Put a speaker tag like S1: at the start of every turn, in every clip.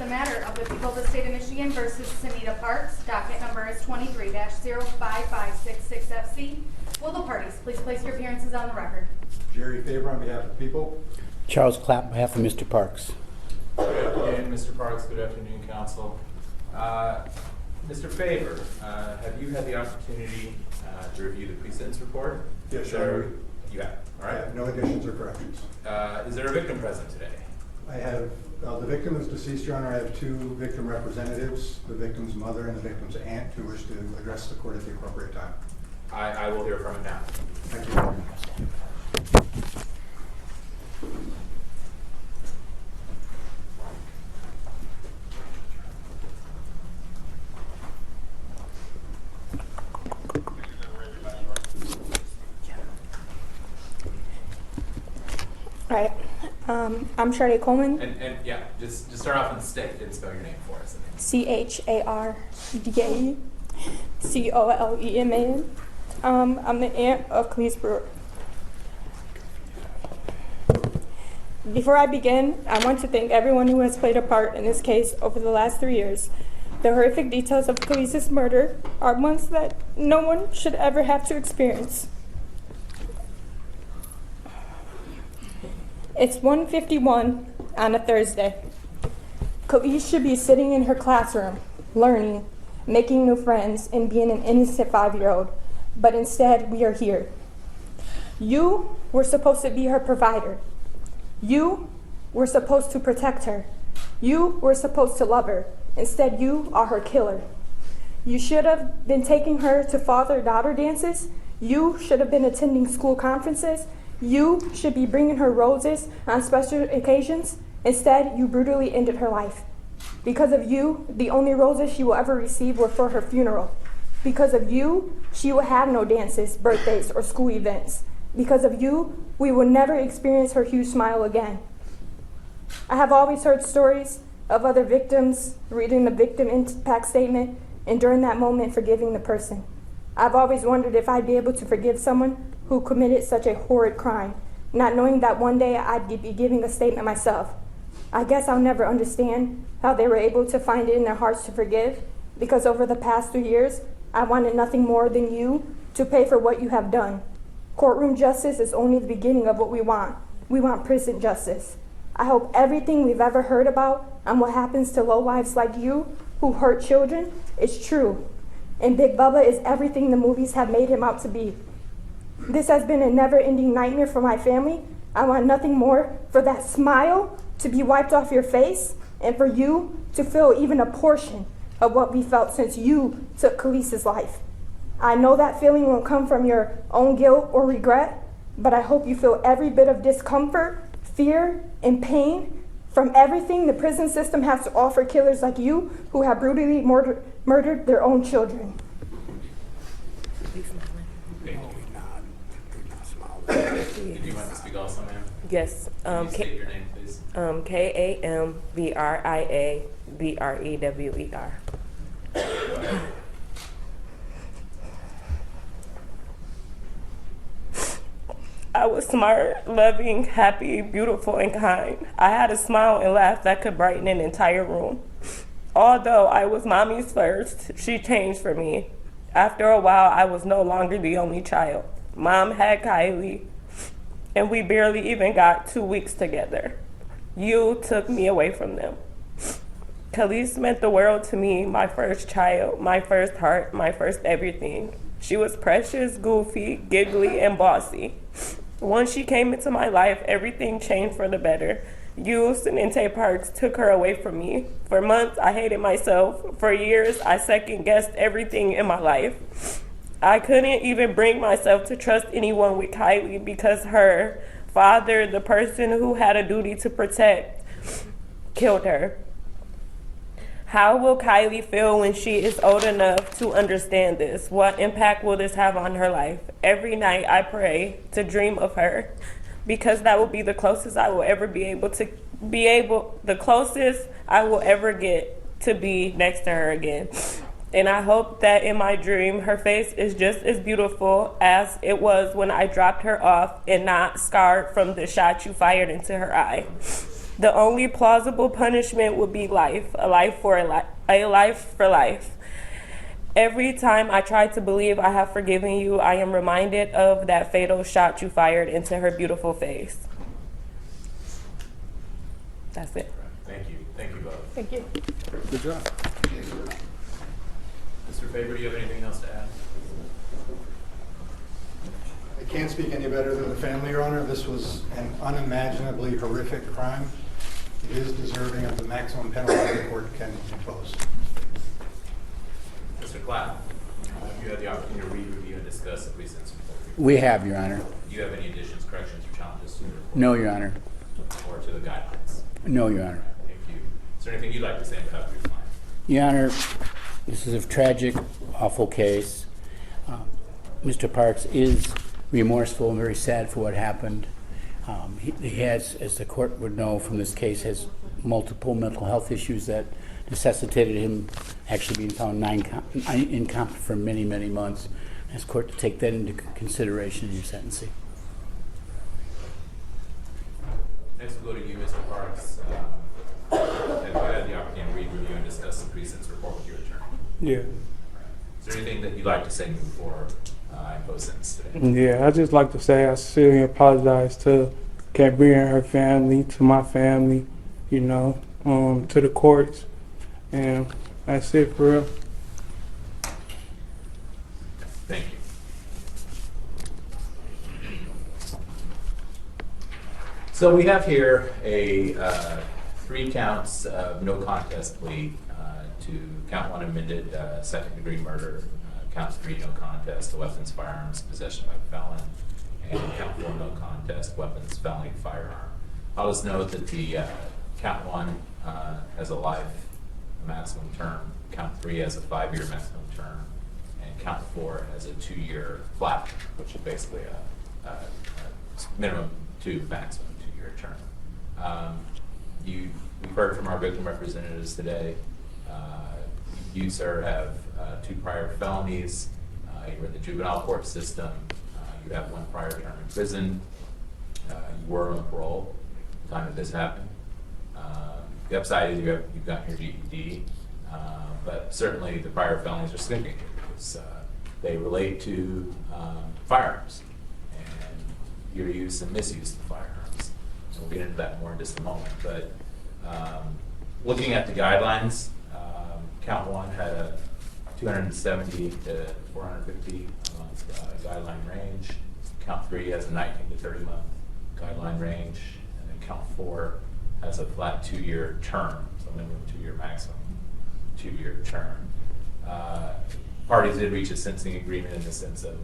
S1: matter of the people of the state of Michigan versus Seninta Parks. Docket number is 23-05566FC. Will the parties please place your appearances on the record?
S2: Jerry Faber on behalf of the people.
S3: Charles Clapp on behalf of Mr. Parks.
S4: Good afternoon, Mr. Parks. Good afternoon, Council. Mr. Faber, have you had the opportunity to review the pre-sentence report?
S2: Yes, sir.
S4: You have. All right.
S2: No additions or corrections.
S4: Is there a victim present today?
S2: I have, the victim is deceased, Your Honor. I have two victim representatives, the victim's mother and the victim's aunt, who wish to address the court at the appropriate time.
S4: I will hear from it now.
S2: Thank you.
S5: All right. I'm Sharday Coleman.
S4: And yeah, just start off on the stick. Didn't spell your name for us.
S5: CHARDACOLEMAN. I'm the aunt of Khalise Brewer. Before I begin, I want to thank everyone who has played a part in this case over the last 3 years. The horrific details of Khalise's murder are ones that no one should ever have to experience. It's 1:51 on a Thursday. Khalise should be sitting in her classroom, learning, making new friends, and being an innocent 5-year-old. But instead, we are here. You were supposed to be her provider. You were supposed to protect her. You were supposed to love her. Instead, you are her killer. You should have been taking her to father-daughter dances. You should have been attending school conferences. You should be bringing her roses on special occasions. Instead, you brutally ended her life. Because of you, the only roses she will ever receive were for her funeral. Because of you, she will have no dances, birthdays, or school events. Because of you, we will never experience her huge smile again. I have always heard stories of other victims reading the victim impact statement and during that moment forgiving the person. I've always wondered if I'd be able to forgive someone who committed such a horrid crime, not knowing that one day I'd be giving a statement myself. I guess I'll never understand how they were able to find it in their hearts to forgive, because over the past 3 years, I wanted nothing more than you to pay for what you have done. Courtroom justice is only the beginning of what we want. We want prison justice. I hope everything we've ever heard about and what happens to lowlifes like you who hurt children is true. And Big Bubba is everything the movies have made him out to be. This has been a never-ending nightmare for my family. I want nothing more for that smile to be wiped off your face and for you to feel even a portion of what we felt since you took Khalise's life. I know that feeling won't come from your own guilt or regret, but I hope you feel every bit of discomfort, fear, and pain from everything the prison system has to offer killers like you who have brutally murdered their own children.
S4: Did you want to speak also, ma'am?
S6: Yes.
S4: Can you state your name, please?
S6: KAMBRIABREWER. I was smart, loving, happy, beautiful, and kind. I had a smile and laugh that could brighten an entire room. Although I was mommy's first, she changed for me. After a while, I was no longer the only child. Mom had Kylie, and we barely even got 2 weeks together. You took me away from them. Khalise meant the world to me, my first child, my first heart, my first everything. She was precious, goofy, giggly, and bossy. Once she came into my life, everything changed for the better. You, Seninta Parks, took her away from me. For months, I hated myself. For years, I second-guessed everything in my life. I couldn't even bring myself to trust anyone with Kylie because her father, the person who had a duty to protect, killed her. How will Kylie feel when she is old enough to understand this? What impact will this have on her life? Every night I pray to dream of her because that will be the closest I will ever the closest I will ever get to be next to her again. And I hope that in my dream, her face is just as beautiful as it was when I dropped her off and not scarred from the shot you fired into her eye. The only plausible punishment would be life, a life for life. Every time I try to believe I have forgiven you, I am reminded of that fatal shot you fired into her beautiful face. That's it.
S4: Thank you. Thank you both.
S5: Thank you.
S3: Good job.
S4: Mr. Faber, do you have anything else to add?
S2: I can't speak any better than the family, Your Honor. This was an unimaginably horrific crime. It is deserving of the maximum penalty the court can impose.
S4: Mr. Clapp, you had the opportunity to read, review, and discuss the pre-sentence report.
S3: We have, Your Honor.
S4: Do you have any additions, corrections, or challenges to the report?
S3: No, Your Honor.
S4: Or to the guidelines?
S3: No, Your Honor.
S4: Thank you. Is there anything you'd like to say on behalf of your client?
S3: Your Honor, this is a tragic, awful case. Mr. Parks is remorseful and very sad for what happened. He has, as the court would know from this case, has multiple mental health issues that necessitated him actually being found incompetent for many, many months. I ask court to take that into consideration in your sentencing.
S4: Next, we'll go to you, Mr. Parks. Have you had the opportunity to read, review, and discuss the pre-sentence report with your attorney?
S7: Yeah.
S4: Is there anything that you'd like to say before I impose sentence today?
S7: Yeah, I just like to say I sincerely apologize to Brewer and her family, to my family, you know, to the courts, and that's it for real.
S4: Thank you. So we have here a 3 counts of no contest plea to count 1 amended second-degree murder, count 3 no contest to weapons, firearms, possession by a felon, and count 4 no contest weapons, felony, firearm. I'll just note that the count 1 has a life maximum term, count 3 has a 5-year maximum term, and count 4 has a 2-year flat, which is basically a minimum 2, maximum 2-year term. We've heard from our victim representatives today. You, sir, have 2 prior felonies. You were in the juvenile court system. You have 1 prior term in prison. You were on parole at the time that this happened. The upside is you've gotten your GED, but certainly the prior felonies are significant because they relate to firearms and your use and misuse of firearms. So we'll get into that more in just a moment. But looking at the guidelines, count 1 had a 270 to 450 month guideline range. Count 3 has a 19 to 30 month guideline range, and then count 4 has a flat 2-year term, so minimum 2-year, maximum 2-year term. Parties did reach a sentencing agreement in the sense of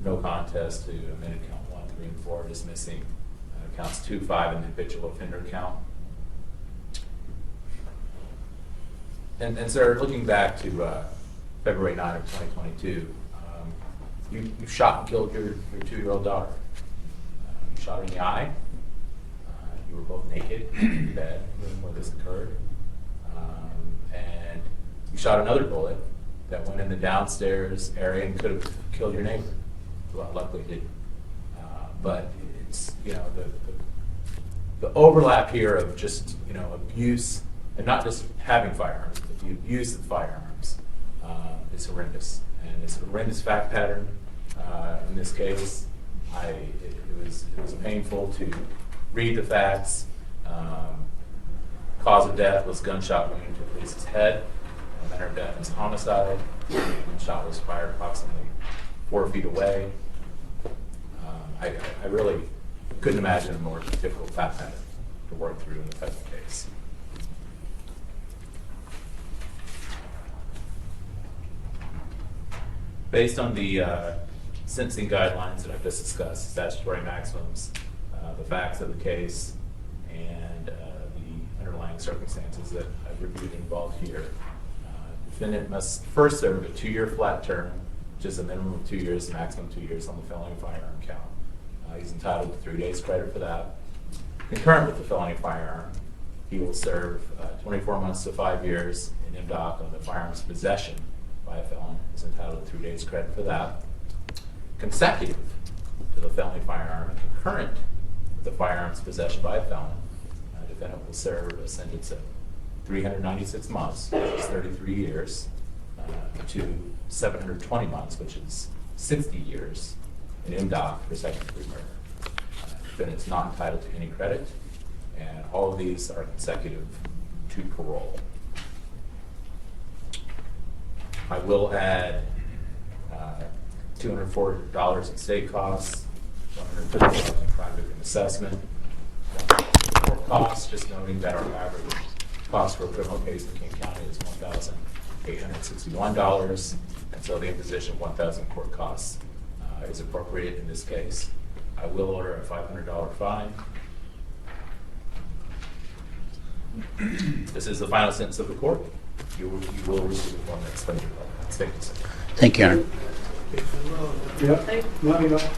S4: no contest to amended count 1, 3, and 4, dismissing counts 2, 5, and the habitual offender count. And sir, looking back to February 9 of 2022, you shot and killed your 2-year-old daughter. You shot her in the eye. You were both naked in the bed where this occurred. And you shot another bullet that went in the downstairs area and could have killed your neighbor. Well, luckily it didn't. But it's, you know, the overlap here of just, you know, abuse, and not just having firearms, but the abuse of firearms is horrendous. And it's a horrendous fact pattern. In this case, it was painful to read the facts. Cause of death was gunshot wound to Khalise's head. Manner of death is homicide. The shot was fired approximately 4 feet away. I really couldn't imagine a more difficult fact pattern to work through in the type of case. Based on the sentencing guidelines that I've just discussed, statutory maximums, the facts of the case, and the underlying circumstances that I've reviewed involved here, defendant must first serve a 2-year flat term, which is a minimum of 2 years, maximum 2 years on the felony firearm count. He's entitled to 3 days credit for that. Concurrent with the felony firearm, he will serve 24 months to 5 years in MDOC on the firearms possession by a felon. He's entitled to 3 days credit for that. Consecutive to the felony firearm and concurrent with the firearms possession by a felon, defendant will serve a sentence of 396 months, which is 33 years, to 720 months, which is 60 years, in MDOC for second-degree murder. Defendant's not entitled to any credit, and all of these are consecutive to parole. I will add $204 in state costs, $150 in crime victim assessment. Court costs, just noting that our average cost for a criminal case in King County is $1,861, and so the imposition of 1,000 court costs is appropriate in this case. I will order a $500 fine. This is the final sentence of the court. You will receive a form that explains your rights. Thank you, sir.
S3: Thank you, Your Honor.
S7: Yep. No, you don't.